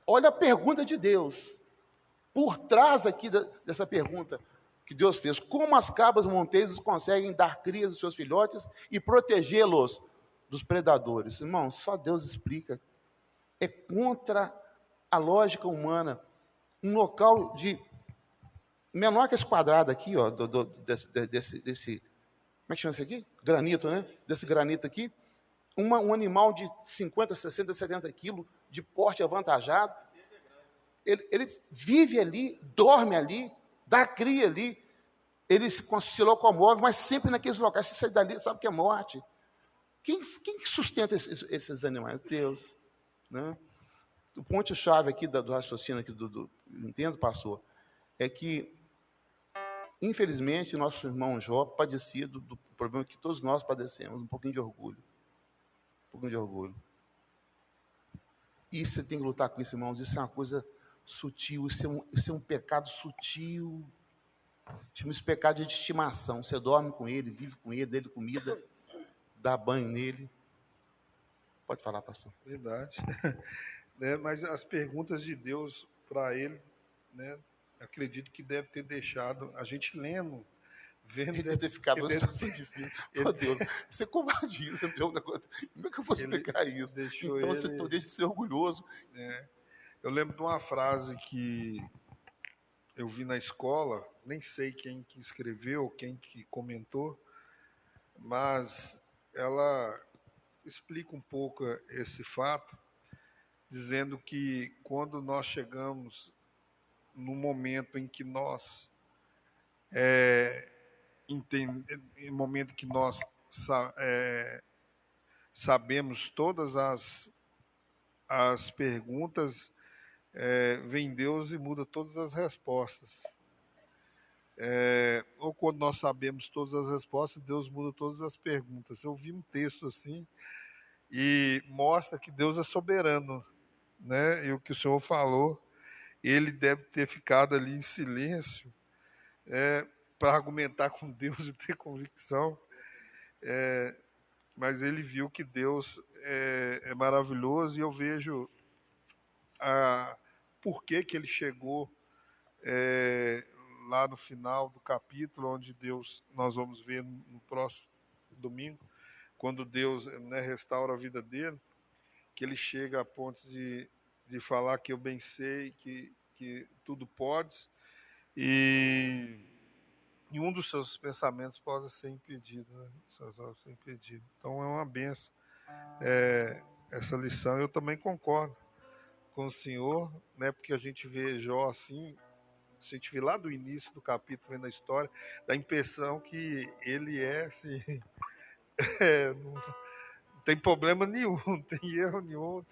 Olha a pergunta de Deus. Por trás aqui dessa pergunta que Deus fez, como as cabras monteses conseguem dar cria aos seus filhotes e protegê-los dos predadores? Irmãos, só Deus explica. É contra a lógica humana. Um local de menor que esse quadrado aqui, ó, desse como é que chama isso aqui? Granito, né? Desse granito aqui. Um animal de 50, 60, 70 quilos, de porte avantajado. Ele vive ali, dorme ali, dá cria ali. Ele se locomove, mas sempre naqueles locais. Se sair dali, sabe que é morte. Quem sustenta esses animais? Deus. Né? O ponto-chave aqui do raciocínio, aqui entendo, pastor, é que, infelizmente, nosso irmão Jó padecia do problema que todos nós padecemos, um pouquinho de orgulho. Um pouquinho de orgulho. E você tem que lutar com isso, irmãos. Isso é uma coisa sutil, isso é um pecado sutil. Chama-se pecado de estimação. Você dorme com ele, vive com ele, dele comida, dá banho nele. Pode falar, pastor. Verdade. Mas as perguntas de Deus para ele, né, acredito que deve ter deixado, a gente lendo, vendo... Ele deve ter ficado numa situação difícil. Meu Deus, isso é covardia, você me pergunta, como é que eu vou explicar isso? Então você deixa de ser orgulhoso. Eu lembro de uma frase que eu vi na escola, nem sei quem que escreveu, quem que comentou, mas ela explica um pouco esse fato, dizendo que quando nós chegamos no momento em que nós sabemos todas as perguntas, vem Deus e muda todas as respostas. Ou quando nós sabemos todas as respostas, Deus muda todas as perguntas. Eu vi um texto assim e mostra que Deus é soberano. né? E o que o senhor falou, ele deve ter ficado ali em silêncio, para argumentar com Deus e ter convicção, mas ele viu que Deus é maravilhoso, e eu vejo por que ele chegou lá no final do capítulo, onde nós vamos ver no próximo domingo, quando Deus, né, restaura a vida dele, que ele chega a ponto de falar que eu bem sei que tudo podes, e um dos seus pensamentos pode ser impedido, né? Ser impedido. Então é uma benção essa lição. Eu também concordo com o senhor, né? Porque a gente vê Jó assim, a gente vê lá do início do capítulo, vendo a história, dá a impressão que ele assim, não tem problema nenhum, não tem erro nenhum,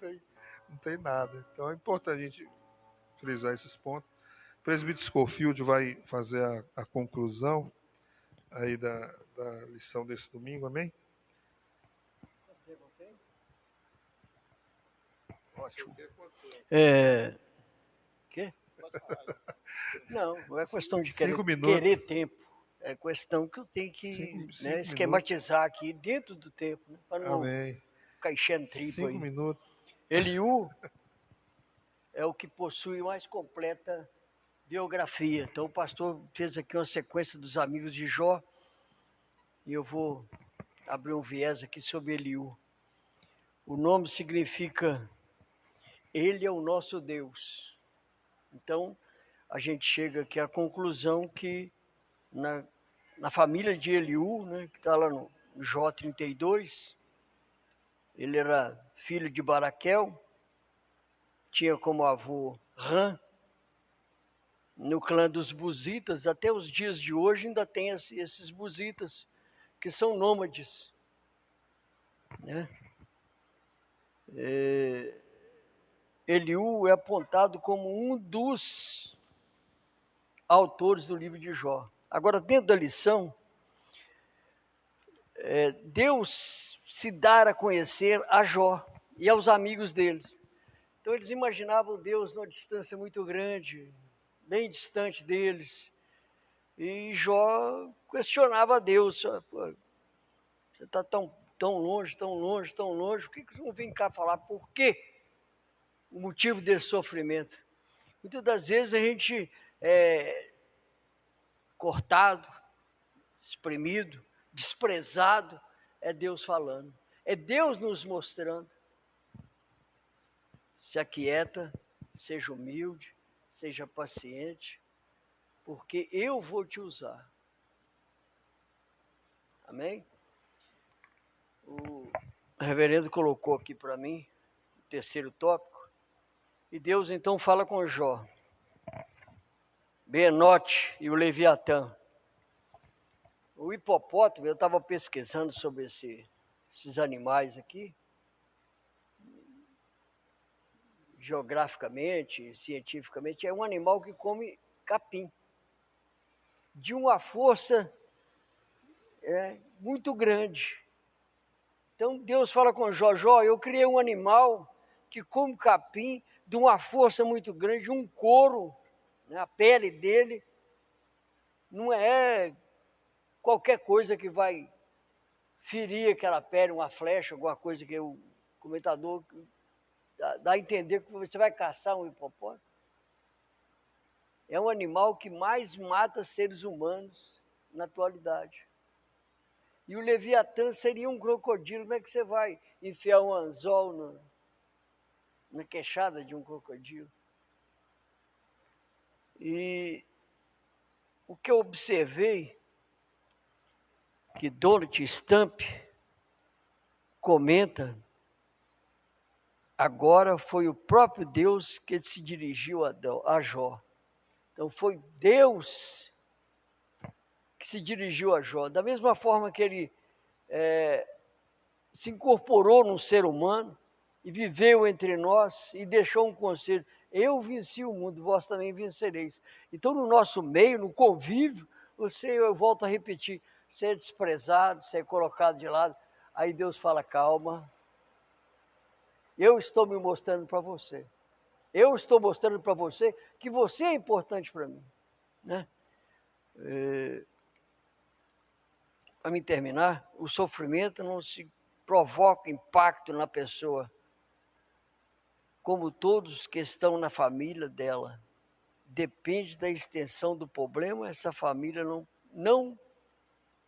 não tem nada. Então é importante a gente frisar esses pontos. O presbítero Scofield vai fazer a conclusão aí da lição desse domingo, amém? Ótimo. Quê? Não é questão de querer tempo. É questão que eu tenho que esquematizar aqui dentro do tempo, né, para não ficar enchendo tripa 5 aí. minutos. Eliú é o que possui mais completa biografia. Então o pastor fez aqui uma sequência dos amigos de Jó, e eu vou abrir um viés aqui sobre Eliú. O nome significa Ele é o nosso Deus. Então a gente chega aqui à conclusão que na família de Eliú, né, que está lá no Jó 32, ele era filho de Baraquel, tinha como avô Ram. No clã dos Buzitas, até os dias de hoje ainda tem esses Buzitas, que são nômades, né? Eliú é apontado como um dos autores do livro de Jó. Agora, dentro da lição, Deus se dar a conhecer a Jó e aos amigos deles. Então, eles imaginavam Deus numa distância muito grande, bem distante deles. E Jó questionava a Deus: você está tão longe, tão longe, tão longe, por que você não vem cá falar por quê? O motivo desse sofrimento. Muitas das vezes a gente é cortado, espremido, desprezado, é Deus falando. É Deus nos mostrando. Se aquieta, seja humilde, seja paciente, porque eu vou te usar. Amém? O reverendo colocou aqui para mim o terceiro tópico, e Deus então fala com Jó, Beenote e o Leviatã. O hipopótamo, eu estava pesquisando sobre esses animais aqui, geograficamente, cientificamente, é um animal que come capim, de uma força muito grande. Então Deus fala com Jó, eu criei um animal que come capim de uma força muito grande, um couro, né, a pele dele não é qualquer coisa que vai ferir aquela pele, uma flecha, alguma coisa que o comentador dá a entender que você vai caçar um hipopótamo. É um animal que mais mata seres humanos na atualidade. E o Leviatã seria um crocodilo. Como é que você vai enfiar um anzol na queixada de um crocodilo? E o que eu observei, que Donald Stamp comenta, agora foi o próprio Deus que se dirigiu a Jó. Então foi Deus que se dirigiu a Jó. Da mesma forma que ele se incorporou num ser humano e viveu entre nós e deixou um conselho: eu venci o mundo, vós também vencereis. Então no nosso meio, no convívio, eu volto a repetir, ser desprezado, ser colocado de lado. Aí Deus fala: calma, eu estou me mostrando para você. Eu estou mostrando para você que você é importante para mim, né? Para mim terminar, o sofrimento não se provoca impacto na pessoa, como todos que estão na família dela. Depende da extensão do problema, essa família não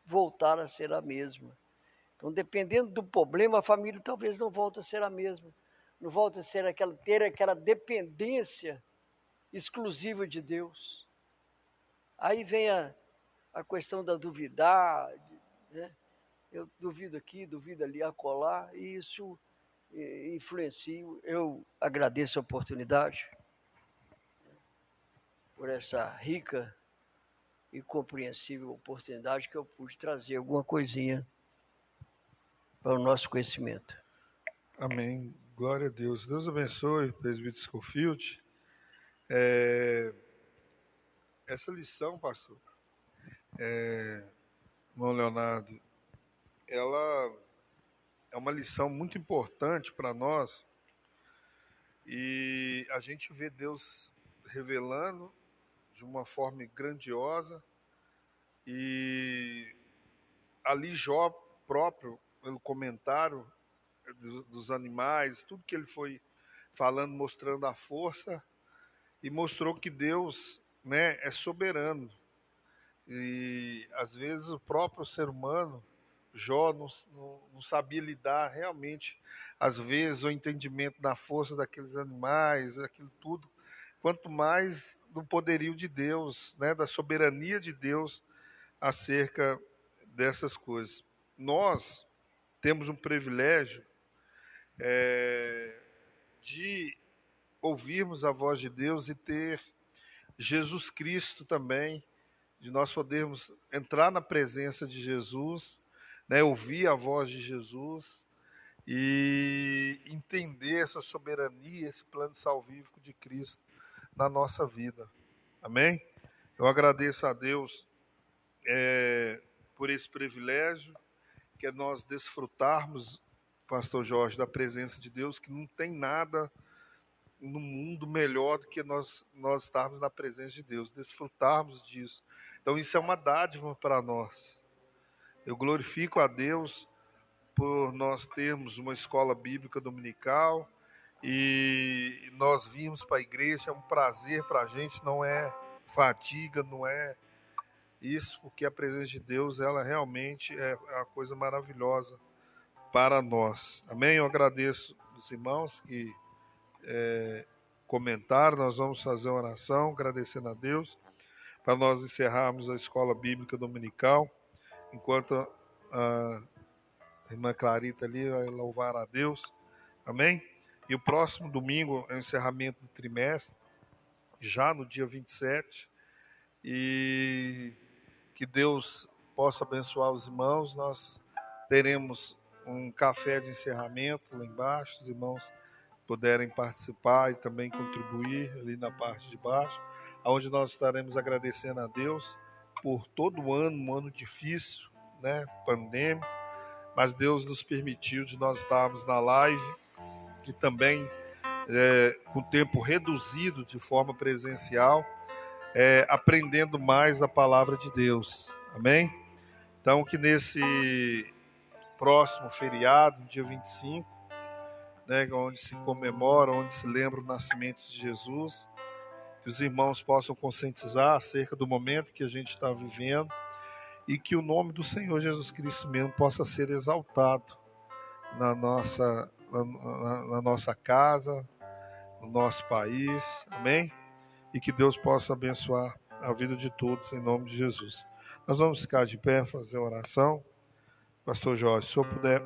voltar a ser a mesma. Então, dependendo do problema, a família talvez não volte a ser a mesma. Não volte a ser ter aquela dependência exclusiva de Deus. Aí vem a questão da duvidar, né? Eu duvido aqui, duvido ali, acolá, e isso influencia. Eu agradeço a oportunidade, por essa rica e compreensível oportunidade que eu pude trazer alguma coisinha para o nosso conhecimento. Amém. Glória a Deus. Deus abençoe, presbítero Scofield. Essa lição, pastor, irmão Leonardo, ela é uma lição muito importante para nós, e a gente vê Deus revelando de uma forma grandiosa, e ali Jó próprio, pelo comentário dos animais, tudo que ele foi falando, mostrando a força, e mostrou que Deus, né, é soberano. E às vezes o próprio ser humano, Jó, não sabia lidar realmente, às vezes, o entendimento da força daqueles animais, daquilo tudo, quanto mais do poderio de Deus, né, da soberania de Deus acerca dessas coisas. Nós temos um privilégio de ouvirmos a voz de Deus e ter Jesus Cristo também, de nós podermos entrar na presença de Jesus, né, ouvir a voz de Jesus e entender essa soberania, esse plano salvífico de Cristo na nossa vida. Amém? Eu agradeço a Deus por esse privilégio, que é nós desfrutarmos, pastor Jorge, da presença de Deus, que não tem nada no mundo melhor do que nós estarmos na presença de Deus, desfrutarmos disso. Então isso é uma dádiva para nós. Eu glorifico a Deus por nós termos uma escola bíblica dominical, e nós vimos para a igreja, é um prazer para a gente, não é fadiga, não é isso, porque a presença de Deus, ela realmente é uma coisa maravilhosa para nós. Amém? Eu agradeço os irmãos que comentaram. Nós vamos fazer uma oração agradecendo a Deus para nós encerrarmos a escola bíblica dominical, enquanto a irmã Clarita ali vai louvar a Deus. Amém? E o próximo domingo é o encerramento do trimestre, já no dia 27, e que Deus possa abençoar os irmãos. Nós teremos um café de encerramento lá embaixo, os irmãos puderem participar e também contribuir ali na parte de baixo, onde nós estaremos agradecendo a Deus por todo o ano, um ano difícil, né, pandêmico, mas Deus nos permitiu de nós estarmos na live, e também com tempo reduzido de forma presencial, aprendendo mais a palavra de Deus. Amém? Então, que nesse próximo feriado, dia 25, né, onde se comemora, onde se lembra o nascimento de Jesus, que os irmãos possam conscientizar acerca do momento que a gente está vivendo, e que o nome do Senhor Jesus Cristo mesmo possa ser exaltado na nossa casa, no nosso país. Amém? E que Deus possa abençoar a vida de todos, em nome de Jesus. Nós vamos ficar de pé, fazer uma oração. Pastor Jorge, se o senhor puder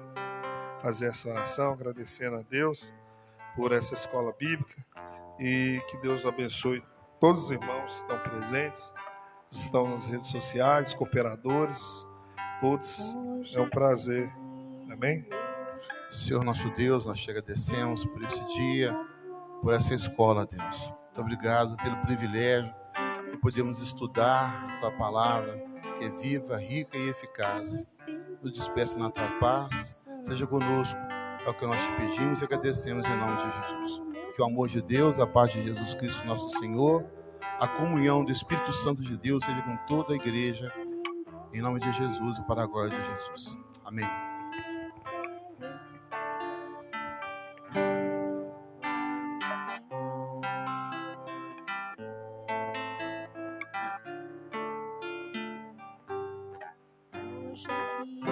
fazer essa oração, agradecendo a Deus por essa escola bíblica, e que Deus abençoe todos os irmãos que estão presentes, que estão nas redes sociais, cooperadores, todos. É um prazer. Amém? Senhor nosso Deus, nós te agradecemos por esse dia, por essa escola, Deus. Muito obrigado pelo privilégio de podermos estudar a tua palavra, que é viva, rica e eficaz. Nos despeça na tua paz, seja conosco, é o que nós te pedimos e agradecemos em nome de Jesus. Que o amor de Deus, a paz de Jesus Cristo, nosso Senhor, a comunhão do Espírito Santo de Deus seja com toda a igreja, em nome de Jesus e para a glória de Jesus. Amém. Hoje aqui